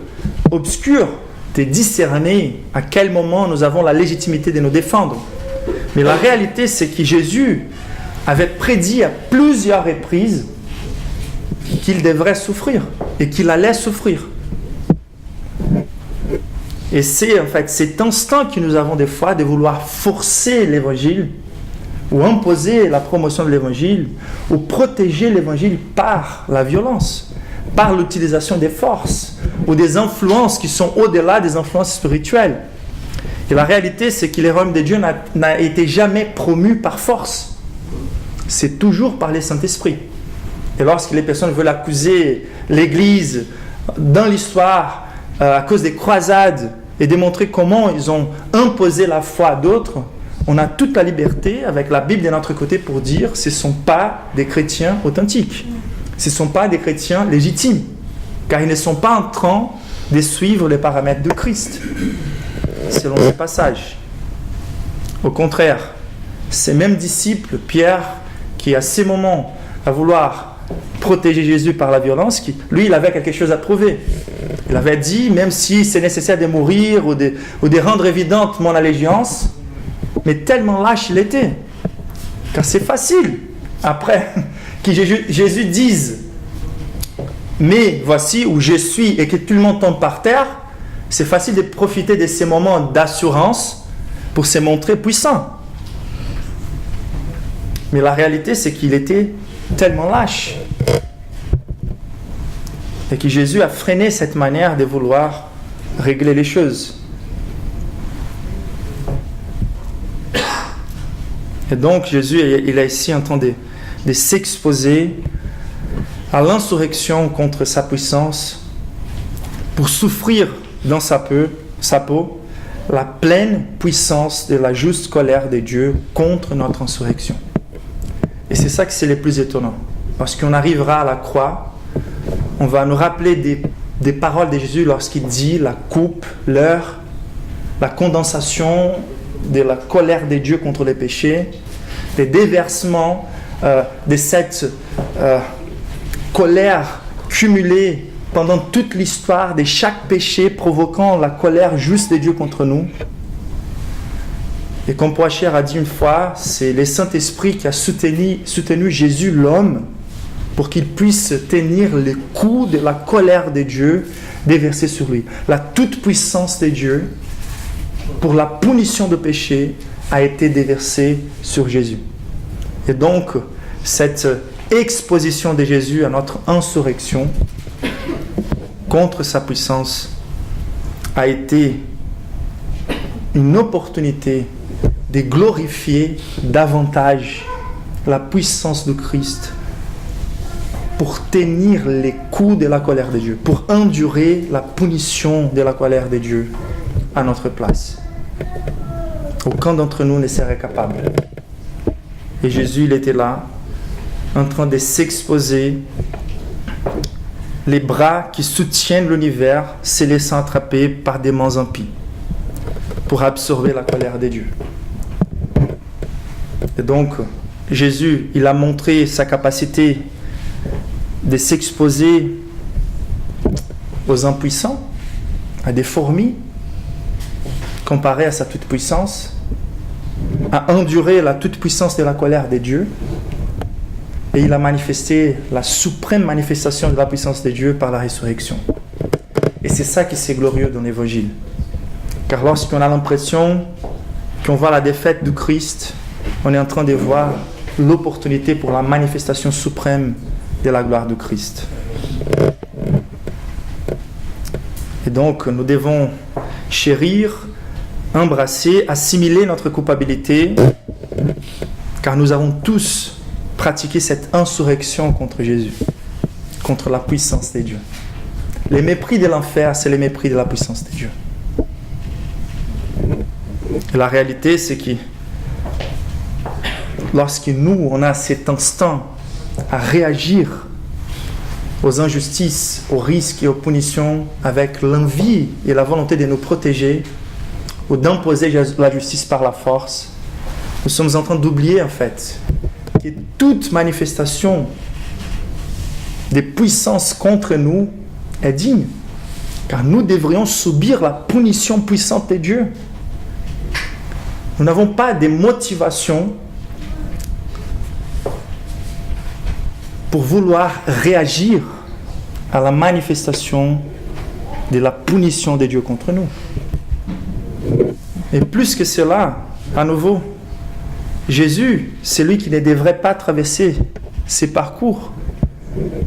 obscur de discerner à quel moment nous avons la légitimité de nous défendre. Mais la réalité, c'est que Jésus avait prédit à plusieurs reprises qu'il devrait souffrir et qu'il allait souffrir. Et c'est en fait cet instinct que nous avons des fois de vouloir forcer l'évangile ou imposer la promotion de l'évangile ou protéger l'évangile par la violence, par l'utilisation des forces ou des influences qui sont au-delà des influences spirituelles. Et la réalité, c'est que le royaume de Dieu n'a été jamais promu par force. C'est toujours par le Saint-Esprit. Et lorsque les personnes veulent accuser l'Église dans l'histoire à cause des croisades et démontrer comment ils ont imposé la foi à d'autres, on a toute la liberté, avec la Bible de notre côté, pour dire que ce ne sont pas des chrétiens authentiques. Ce ne sont pas des chrétiens légitimes, car ils ne sont pas en train de suivre les paramètres de Christ, selon ces passages. Au contraire, ces mêmes disciples, Pierre, qui à ces moments à vouloir protéger Jésus par la violence, lui, il avait quelque chose à prouver. Il avait dit, même si c'est nécessaire de mourir ou de rendre évidente mon allégeance, mais tellement lâche il était. Car c'est facile, après, que Jésus dise « Mais voici où je suis » et que tout le monde tombe par terre, c'est facile de profiter de ces moments d'assurance pour se montrer puissant. Mais la réalité, c'est qu'il était tellement lâche. Et que Jésus a freiné cette manière de vouloir régler les choses. Et donc Jésus, il a ici en train de s'exposer à l'insurrection contre sa puissance pour souffrir dans sa peau la pleine puissance de la juste colère de Dieu contre notre insurrection. Et c'est ça que c'est le plus étonnant. Parce qu'on arrivera à la croix, on va nous rappeler des paroles de Jésus lorsqu'il dit la coupe, l'heure, la condensation de la colère de Dieu contre les péchés, les déversements de cette colère cumulée pendant toute l'histoire de chaque péché provoquant la colère juste de Dieu contre nous. Et comme Poacher a dit une fois, c'est le Saint-Esprit qui a soutenu Jésus, l'homme, pour qu'il puisse tenir les coups de la colère de Dieu déversée sur lui. La toute-puissance de Dieu, pour la punition de péché, a été déversée sur Jésus. Et donc, cette exposition de Jésus à notre insurrection contre sa puissance a été une opportunité de glorifier davantage la puissance de Christ pour tenir les coups de la colère de Dieu, pour endurer la punition de la colère de Dieu à notre place. Aucun d'entre nous ne serait capable. Et Jésus, il était là, en train de s'exposer, les bras qui soutiennent l'univers se laissant attraper par des mains impies pour absorber la colère de Dieu. Et donc, Jésus, il a montré sa capacité de s'exposer aux impuissants, à des fourmis, comparé à sa toute-puissance, à endurer la toute-puissance de la colère de Dieu. Et il a manifesté la suprême manifestation de la puissance de Dieu par la résurrection. Et c'est ça qui est glorieux dans l'Évangile. Car lorsqu'on a l'impression qu'on voit la défaite du Christ, on est en train de voir l'opportunité pour la manifestation suprême de la gloire du Christ. Et donc, nous devons chérir, embrasser, assimiler notre culpabilité, car nous avons tous pratiqué cette insurrection contre Jésus, contre la puissance de Dieu. Le mépris de l'enfer, c'est le mépris de la puissance de Dieu. Et la réalité, c'est que lorsque nous, on a cet instinct à réagir aux injustices, aux risques et aux punitions avec l'envie et la volonté de nous protéger ou d'imposer la justice par la force, nous sommes en train d'oublier en fait que toute manifestation des puissances contre nous est digne, car nous devrions subir la punition puissante de Dieu. Nous n'avons pas de motivation pour vouloir réagir à la manifestation de la punition de Dieu contre nous. Et plus que cela, à nouveau, Jésus, c'est lui qui ne devrait pas traverser ces parcours.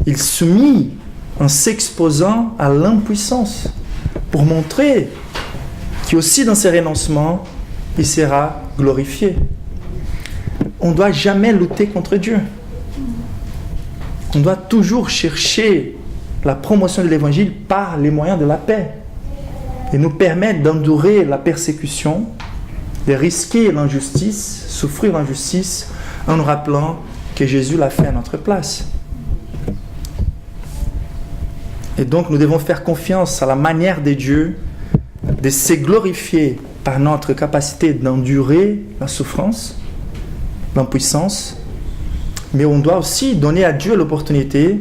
Il s'humilie en s'exposant à l'impuissance pour montrer qu'aussi dans ses renoncements, il sera glorifié. On ne doit jamais lutter contre Dieu. On doit toujours chercher la promotion de l'Évangile par les moyens de la paix et nous permettre d'endurer la persécution, de risquer l'injustice, souffrir l'injustice en nous rappelant que Jésus l'a fait à notre place. Et donc nous devons faire confiance à la manière de Dieu de se glorifier par notre capacité d'endurer la souffrance, l'impuissance, mais on doit aussi donner à Dieu l'opportunité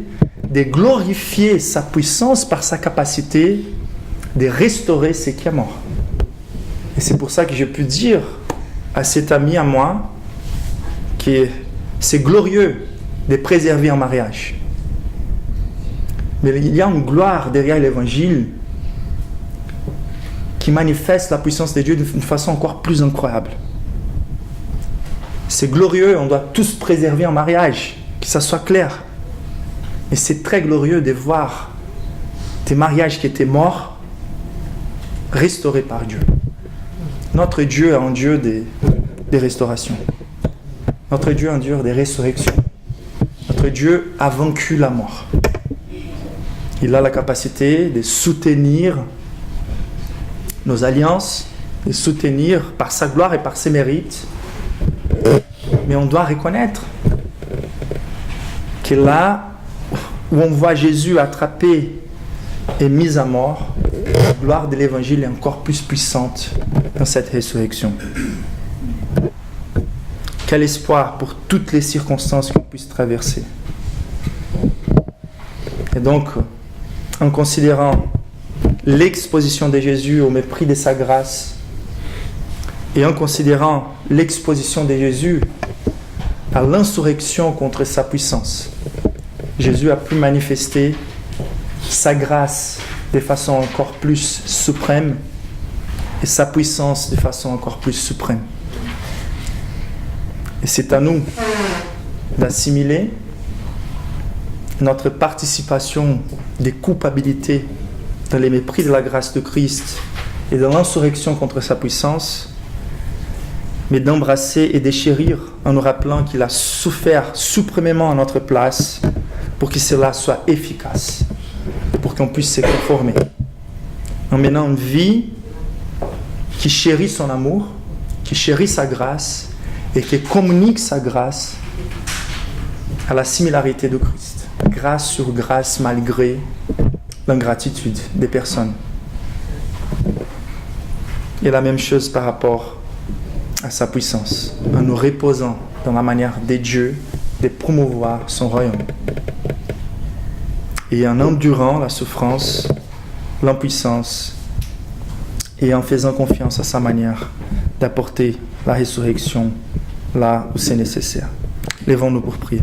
de glorifier sa puissance par sa capacité de restaurer ce qui est mort. Et c'est pour ça que j'ai pu dire à cet ami à moi que c'est glorieux de préserver un mariage. Mais il y a une gloire derrière l'Évangile qui manifeste la puissance de Dieu d'une façon encore plus incroyable. C'est glorieux, on doit tous préserver un mariage, que ça soit clair. Et c'est très glorieux de voir des mariages qui étaient morts restaurés par Dieu. Notre Dieu est un Dieu des restaurations. Notre Dieu est un Dieu des résurrections. Notre Dieu a vaincu la mort. Il a la capacité de soutenir nos alliances, de soutenir par sa gloire et par ses mérites. Mais on doit reconnaître que là où on voit Jésus attrapé et mis à mort, la gloire de l'Évangile est encore plus puissante dans cette résurrection. Quel espoir pour toutes les circonstances qu'on puisse traverser. Et donc, en considérant l'exposition de Jésus au mépris de sa grâce, et en considérant l'exposition de Jésus à l'insurrection contre sa puissance, Jésus a pu manifester sa grâce de façon encore plus suprême et sa puissance de façon encore plus suprême. Et c'est à nous d'assimiler notre participation des culpabilités dans les mépris de la grâce de Christ et dans l'insurrection contre sa puissance, mais d'embrasser et d'échérir en nous rappelant qu'il a souffert suprêmement à notre place pour que cela soit efficace, pour qu'on puisse se conformer, en menant une vie qui chérit son amour, qui chérit sa grâce et qui communique sa grâce à la similarité de Christ, grâce sur grâce malgré l'ingratitude des personnes. Et la même chose par rapport à sa puissance, en nous reposant dans la manière de Dieu de promouvoir son royaume. Et en endurant la souffrance, l'impuissance, et en faisant confiance à sa manière d'apporter la résurrection là où c'est nécessaire. Lèvons-nous pour prier.